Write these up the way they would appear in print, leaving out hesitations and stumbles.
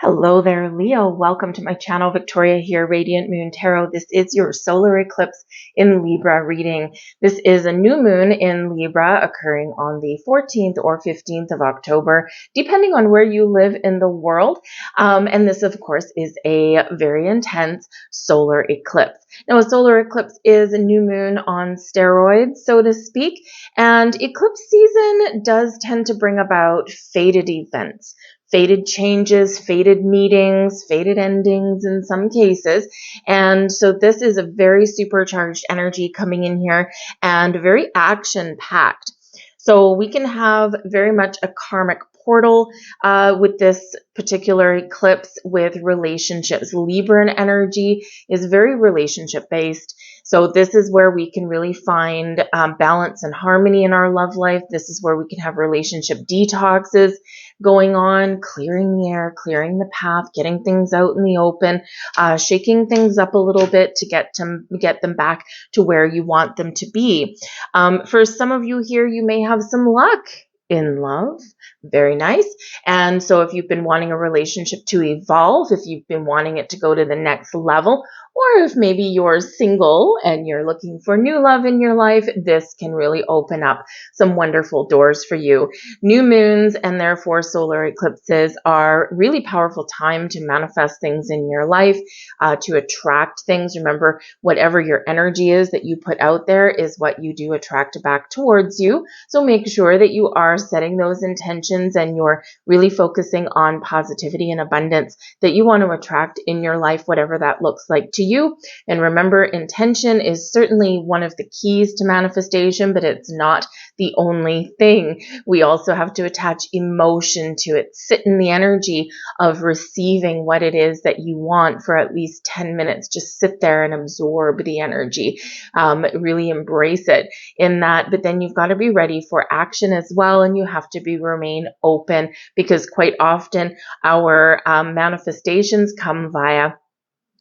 Hello there, Leo. Welcome to my channel. Victoria here, Radiant Moon Tarot. This is your solar eclipse in Libra reading. This is a new moon in Libra occurring on the 14th or 15th of October, depending on where you live in the world. And this, of course, is a very intense solar eclipse. Now, a solar eclipse is a new moon on steroids, so to speak, and eclipse season does tend to bring about fated events. Fated changes, fated meetings, fated endings in some cases. And so this is a very supercharged energy coming in here and very action-packed. So we can have very much a karmic portal with this particular eclipse with relationships. Libran energy is very relationship-based. So this is where we can really find balance and harmony in our love life. This is where we can have relationship detoxes going on, clearing the air, clearing the path, getting things out in the open, shaking things up a little bit to get them back to where you want them to be. For some of you here, you may have some luck in love. Very nice. And so if you've been wanting a relationship to evolve, if you've been wanting it to go to the next level, or if maybe you're single and you're looking for new love in your life, this can really open up some wonderful doors for you. New moons and therefore solar eclipses are really powerful time to manifest things in your life, to attract things. Remember, whatever your energy is that you put out there is what you do attract back towards you. So make sure that you are setting those intentions and you're really focusing on positivity and abundance that you want to attract in your life, whatever that looks like to you. And remember, intention is certainly one of the keys to manifestation, but it's not the only thing. We also have to attach emotion to it. Sit in the energy of receiving what it is that you want for at least 10 minutes. Just sit there and absorb the energy. Really embrace it in that. But then you've got to be ready for action as well. And you have to remain open, because quite often our manifestations come via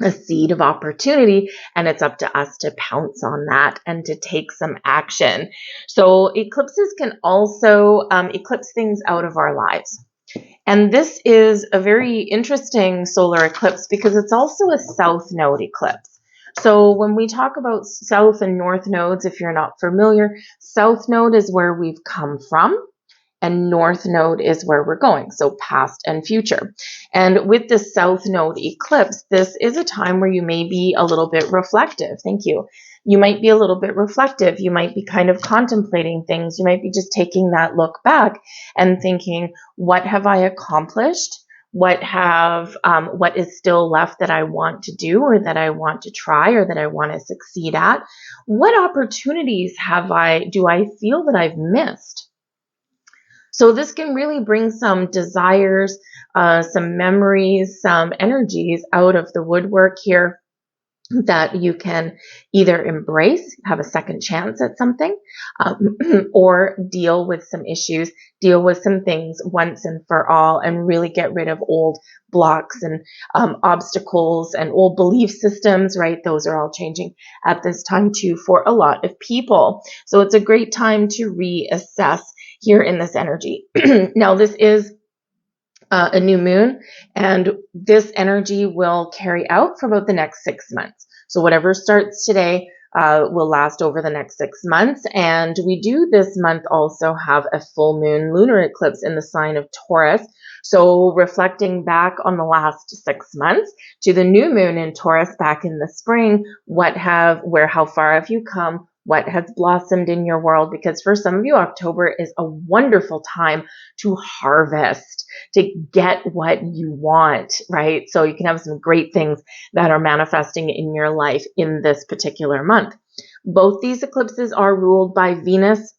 a seed of opportunity, and it's up to us to pounce on that and to take some action. So eclipses can also eclipse things out of our lives. And this is a very interesting solar eclipse because it's also a south node eclipse. So when we talk about south and north nodes, if you're not familiar, south node is where we've come from, and north node is where we're going, so past and future. And with the south node eclipse, this is a time where you may be a little bit reflective. Thank you. You might be a little bit reflective. You might be kind of contemplating things. You might be just taking that look back and thinking, what have I accomplished? What is still left that I want to do, or that I want to try, or that I want to succeed at? What opportunities do I feel that I've missed? So this can really bring some desires, some memories, some energies out of the woodwork here that you can either embrace, have a second chance at something, or deal with some issues, deal with some things once and for all, and really get rid of old blocks and obstacles and old belief systems, right? Those are all changing at this time too for a lot of people. So it's a great time to reassess here in this energy. Now, this is a new moon, and this energy will carry out for about the next 6 months. So whatever starts today will last over the next 6 months. And we do this month also have a full moon lunar eclipse in the sign of Taurus. So reflecting back on the last 6 months to the new moon in Taurus back in the spring, how far have you come? What has blossomed in your world? Because for some of you, October is a wonderful time to harvest, to get what you want, right? So you can have some great things that are manifesting in your life in this particular month. Both these eclipses are ruled by Venus.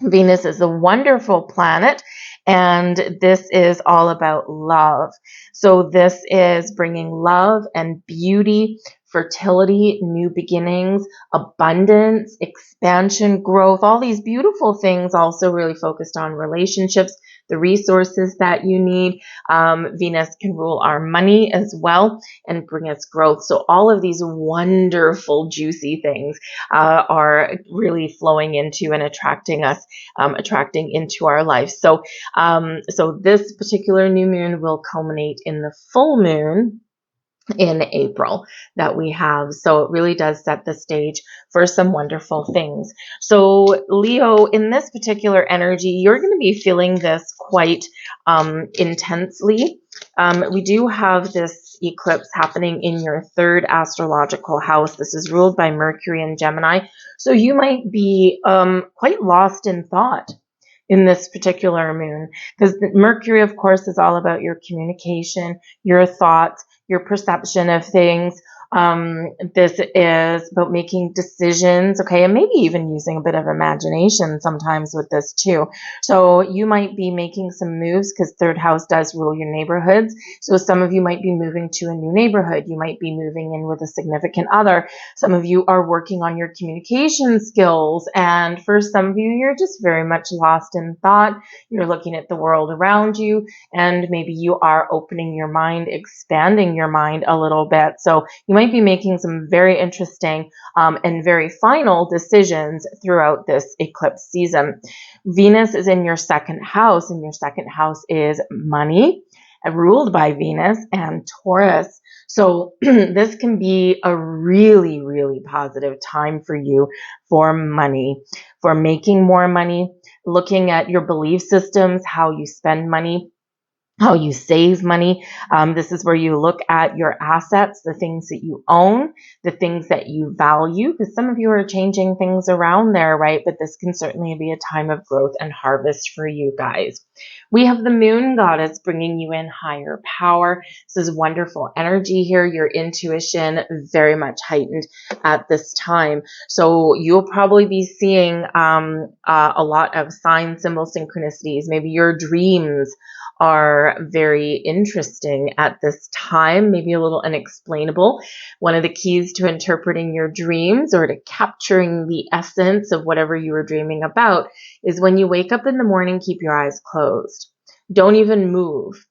Venus is a wonderful planet, and this is all about love. So this is bringing love and beauty, fertility, new beginnings, abundance, expansion, growth, all these beautiful things, also really focused on relationships, the resources that you need. Venus can rule our money as well and bring us growth. So all of these wonderful, juicy things are really flowing into and attracting us, attracting into our life. So, so this particular new moon will culminate in the full moon in April that we have. So it really does set the stage for some wonderful things. So Leo, in this particular energy, you're going to be feeling this quite intensely. We do have this eclipse happening in your third astrological house. This is ruled by Mercury and Gemini. So you might be quite lost in thought in this particular moon, because Mercury, of course, is all about your communication, your thoughts, your perception of things. This is about making decisions, okay, and maybe even using a bit of imagination sometimes with this too. So you might be making some moves, because third house does rule your neighborhoods. So some of you might be moving to a new neighborhood. You might be moving in with a significant other. Some of you are working on your communication skills. And for some of you, you're just very much lost in thought. You're looking at the world around you, and maybe you are opening your mind, expanding your mind a little bit. So you might be making some very interesting and very final decisions throughout this eclipse season. Venus is in your second house, and your second house is money, ruled by Venus and Taurus. So this can be a really, really positive time for you for money, for making more money, looking at your belief systems, how you spend money, how you save money. This is where you look at your assets, the things that you own, the things that you value, because some of you are changing things around there, right? But this can certainly be a time of growth and harvest for you guys. We have the moon goddess bringing you in higher power. This is wonderful energy here. Your intuition very much heightened at this time. So you'll probably be seeing a lot of sign, symbol, synchronicities. Maybe your dreams are very interesting at this time, maybe a little unexplainable. One of the keys to interpreting your dreams, or to capturing the essence of whatever you were dreaming about, is when you wake up in the morning, keep your eyes closed. Don't even move.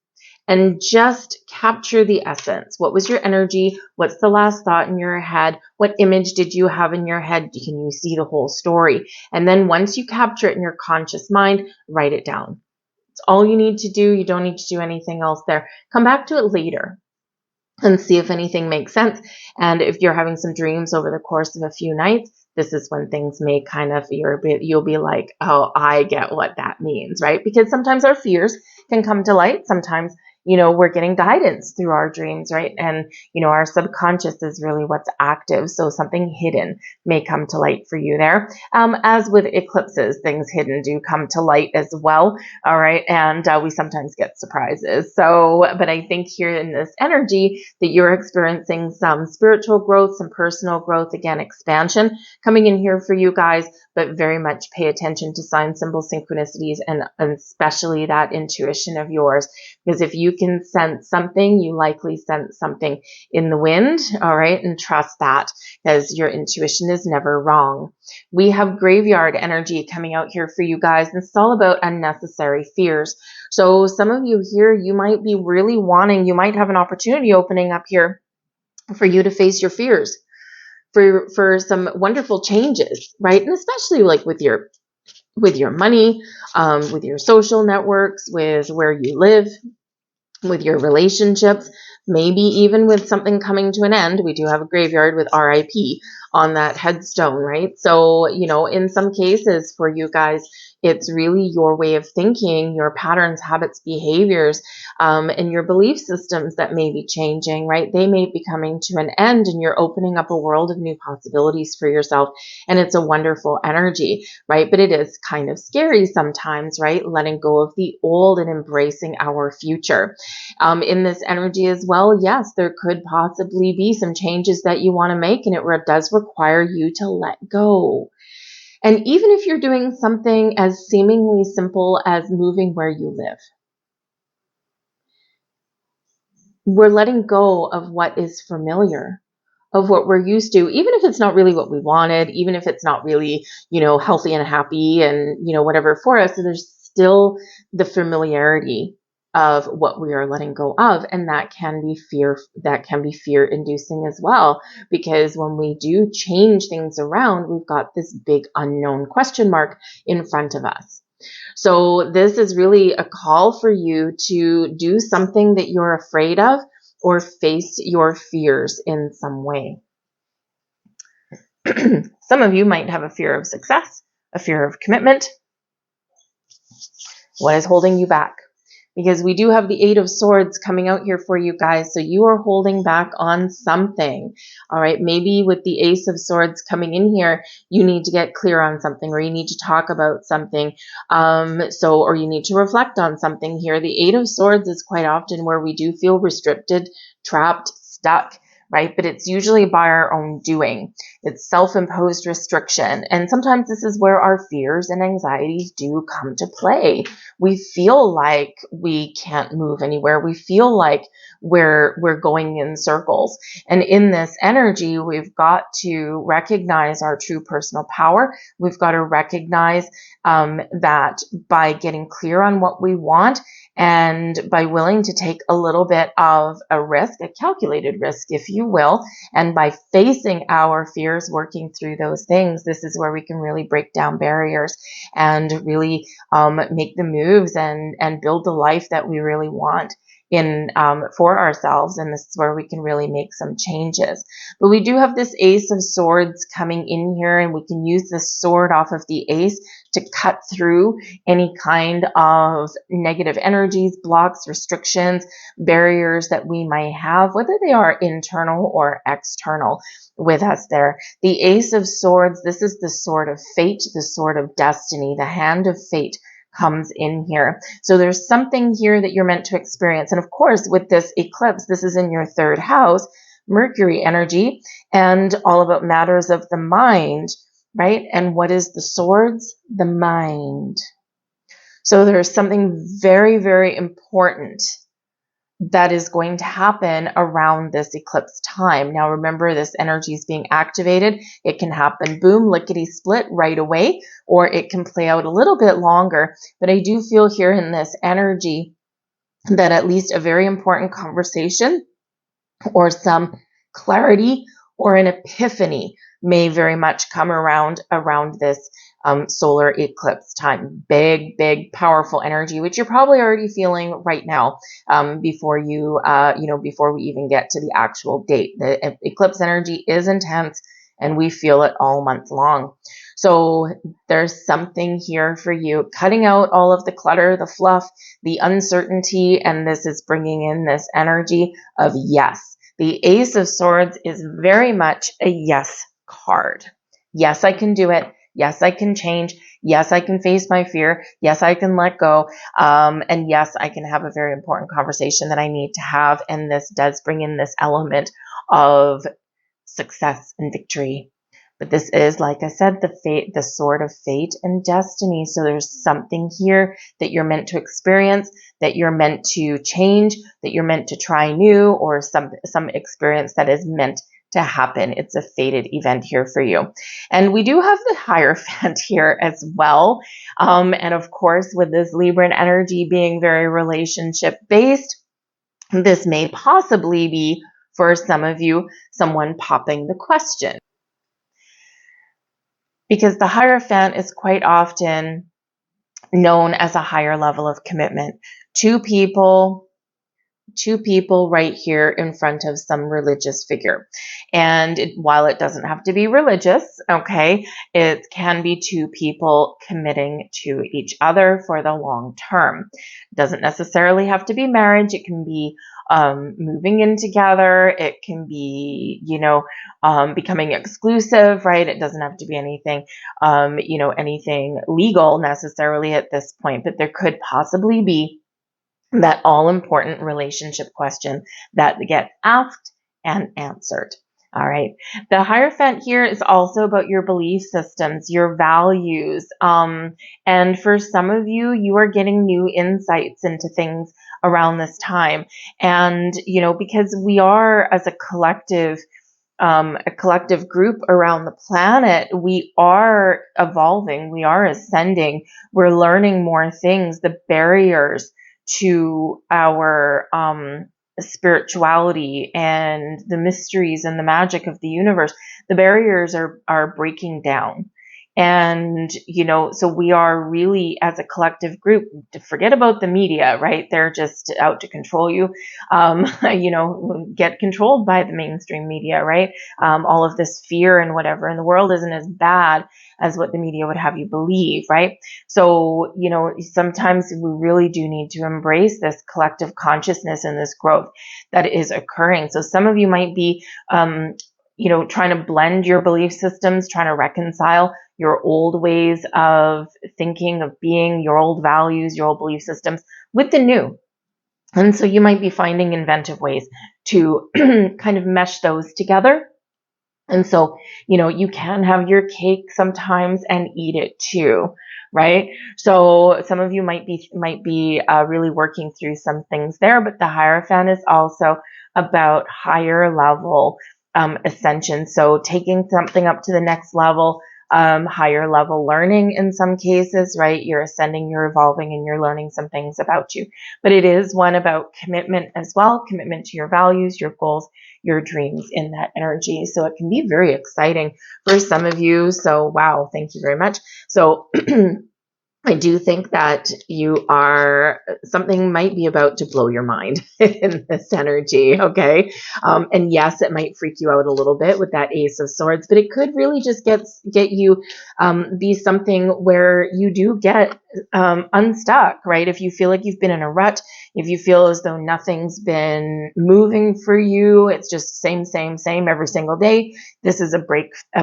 And just capture the essence. What was your energy? What's the last thought in your head? What image did you have in your head? Can you see the whole story? And then once you capture it in your conscious mind, write it down. It's all you need to do. You don't need to do anything else there. Come back to it later and see if anything makes sense. And if you're having some dreams over the course of a few nights, this is when things may kind of, you'll be like, oh, I get what that means, right? Because sometimes our fears can come to light. Sometimes, we're getting guidance through our dreams, right? And, our subconscious is really what's active. So something hidden may come to light for you there. As with eclipses, things hidden do come to light as well. All right. And we sometimes get surprises. So, but I think here in this energy that you're experiencing some spiritual growth, some personal growth, again, expansion coming in here for you guys, but very much pay attention to sign, symbol, synchronicities, and especially that intuition of yours. Because if you can sense something, you likely sense something in the wind, all right? And trust that, because your intuition is never wrong. We have graveyard energy coming out here for you guys, and it's all about unnecessary fears. So some of you here, you might be really wanting, you might have an opportunity opening up here for you to face your fears, for some wonderful changes, right? And especially like with your money, with your social networks, with where you live, with your relationships, maybe even with something coming to an end. We do have a graveyard with RIP on that headstone, right? So, in some cases for you guys, it's really your way of thinking, your patterns, habits, behaviors, and your belief systems that may be changing, right? They may be coming to an end, and you're opening up a world of new possibilities for yourself. And it's a wonderful energy, right? But it is kind of scary sometimes, right? Letting go of the old and embracing our future. In this energy as well, yes, there could possibly be some changes that you want to make, and it does require you to let go. And even if you're doing something as seemingly simple as moving where you live, we're letting go of what is familiar, of what we're used to, even if it's not really what we wanted, even if it's not really, healthy and happy and, whatever for us. So there's still the familiarity of what we are letting go of. And that can be fear inducing as well, because when we do change things around, we've got this big unknown question mark in front of us. So this is really a call for you to do something that you're afraid of, or face your fears in some way. Some of you might have a fear of success, a fear of commitment. What is holding you back? Because we do have the Eight of Swords coming out here for you guys. So you are holding back on something. All right. Maybe with the Ace of Swords coming in here, you need to get clear on something, or you need to talk about something. Or you need to reflect on something here. The Eight of Swords is quite often where we do feel restricted, trapped, stuck, right? But it's usually by our own doing. It's self-imposed restriction. And sometimes this is where our fears and anxieties do come to play. We feel like we can't move anywhere. We feel like we're going in circles. And in this energy, we've got to recognize our true personal power. We've got to recognize that by getting clear on what we want, and by willing to take a little bit of a risk, a calculated risk, if you will, and by facing our fears, working through those things, this is where we can really break down barriers and really make the moves and build the life that we really want for ourselves. And this is where we can really make some changes. But we do have this Ace of Swords coming in here, and we can use this sword off of the ace to cut through any kind of negative energies, blocks, restrictions, barriers that we might have, whether they are internal or external with us there. The Ace of Swords, this is the sword of fate, the sword of destiny, the hand of fate comes in here. So there's something here that you're meant to experience. And of course, with this eclipse, this is in your third house, Mercury energy, and all about matters of the mind, right? And what is the swords? The mind. So there's something very, very important that is going to happen around this eclipse time. Now, remember, this energy is being activated. It can happen, boom, lickety split right away, or it can play out a little bit longer. But I do feel here in this energy that at least a very important conversation or some clarity or an epiphany may very much come around this solar eclipse time. Big, big, powerful energy, which you're probably already feeling right now, before we even get to the actual date. The eclipse energy is intense, and we feel it all month long. So there's something here for you, cutting out all of the clutter, the fluff, the uncertainty, and this is bringing in this energy of yes. The Ace of Swords is very much a yes card. Yes, I can do it. Yes, I can change. Yes, I can face my fear. Yes, I can let go. And yes, I can have a very important conversation that I need to have. And this does bring in this element of success and victory. But this is, like I said, the sword of fate and destiny. So there's something here that you're meant to experience, that you're meant to change, that you're meant to try new, or some experience that is meant to happen. It's a fated event here for you. And we do have the Hierophant here as well. And of course, with this Libran energy being very relationship based, this may possibly be, for some of you, someone popping the question. Because the Hierophant is quite often known as a higher level of commitment. Two people right here in front of some religious figure. And while it doesn't have to be religious, okay, it can be two people committing to each other for the long term. It doesn't necessarily have to be marriage. It can be moving in together. It can be, becoming exclusive, right? It doesn't have to be anything, anything legal necessarily at this point, but there could possibly be that all-important relationship question that gets asked and answered. All right. The Hierophant here is also about your belief systems, your values. And for some of you, you are getting new insights into things around this time. And, because we are, as a collective, a collective group around the planet, we are evolving, we are ascending, we're learning more things. The barriers to our spirituality and the mysteries and the magic of the universe, the barriers are breaking down. And, so we are really, as a collective group, to forget about the media, right? They're just out to control you. Get controlled by the mainstream media, right? All of this fear and whatever, and the world isn't as bad as what the media would have you believe, right? So, sometimes we really do need to embrace this collective consciousness and this growth that is occurring. So some of you might be, trying to blend your belief systems, trying to reconcile your old ways of thinking, of being, your old values, your old belief systems with the new. And so you might be finding inventive ways to kind of mesh those together. And so, you can have your cake sometimes and eat it too, right? So some of you might be really working through some things there, but the Hierophant is also about higher level ascension. So taking something up to the next level, higher level learning in some cases, right? You're ascending, you're evolving, and you're learning some things about you. But it is one about commitment as well, commitment to your values, your goals, your dreams in that energy. So it can be very exciting for some of you. So, wow, thank you very much. So I do think that something might be about to blow your mind in this energy, okay? And yes, it might freak you out a little bit with that Ace of Swords, but it could really just get you, be something where you do get unstuck, right? If you feel like you've been in a rut, if you feel as though nothing's been moving for you, it's just same every single day, this is a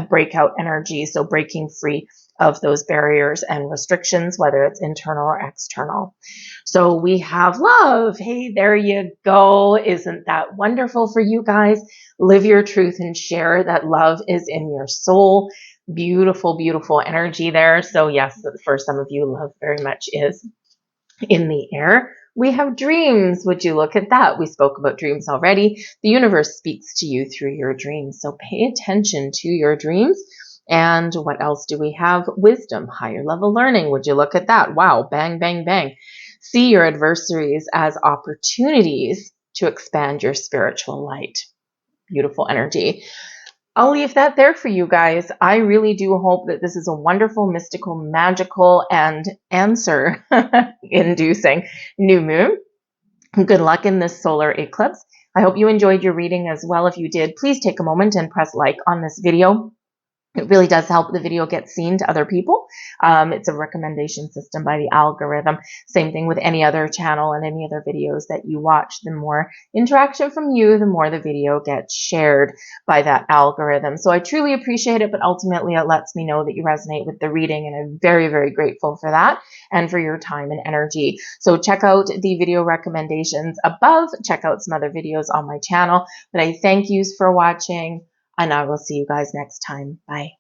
breakout energy, so breaking free of those barriers and restrictions, whether it's internal or external. So we have love. Hey, there you go. Isn't that wonderful for you guys? Live your truth and share that love is in your soul. Beautiful, beautiful energy there. So yes, for some of you, love very much is in the air. We have dreams. Would you look at that? We spoke about dreams already. The universe speaks to you through your dreams. So pay attention to your dreams. And what else do we have? Wisdom, higher level learning. Would you look at that? Wow, bang, bang, bang. See your adversaries as opportunities to expand your spiritual light. Beautiful energy. I'll leave that there for you guys. I really do hope that this is a wonderful, mystical, magical, and answer-inducing new moon. Good luck in this solar eclipse. I hope you enjoyed your reading as well. If you did, please take a moment and press like on this video. It really does help the video get seen to other people. It's a recommendation system by the algorithm. Same thing with any other channel and any other videos that you watch. The more interaction from you, the more the video gets shared by that algorithm. So I truly appreciate it, but ultimately it lets me know that you resonate with the reading, and I'm very, very grateful for that and for your time and energy. So check out the video recommendations above. Check out some other videos on my channel. But I thank you for watching, and I will see you guys next time. Bye.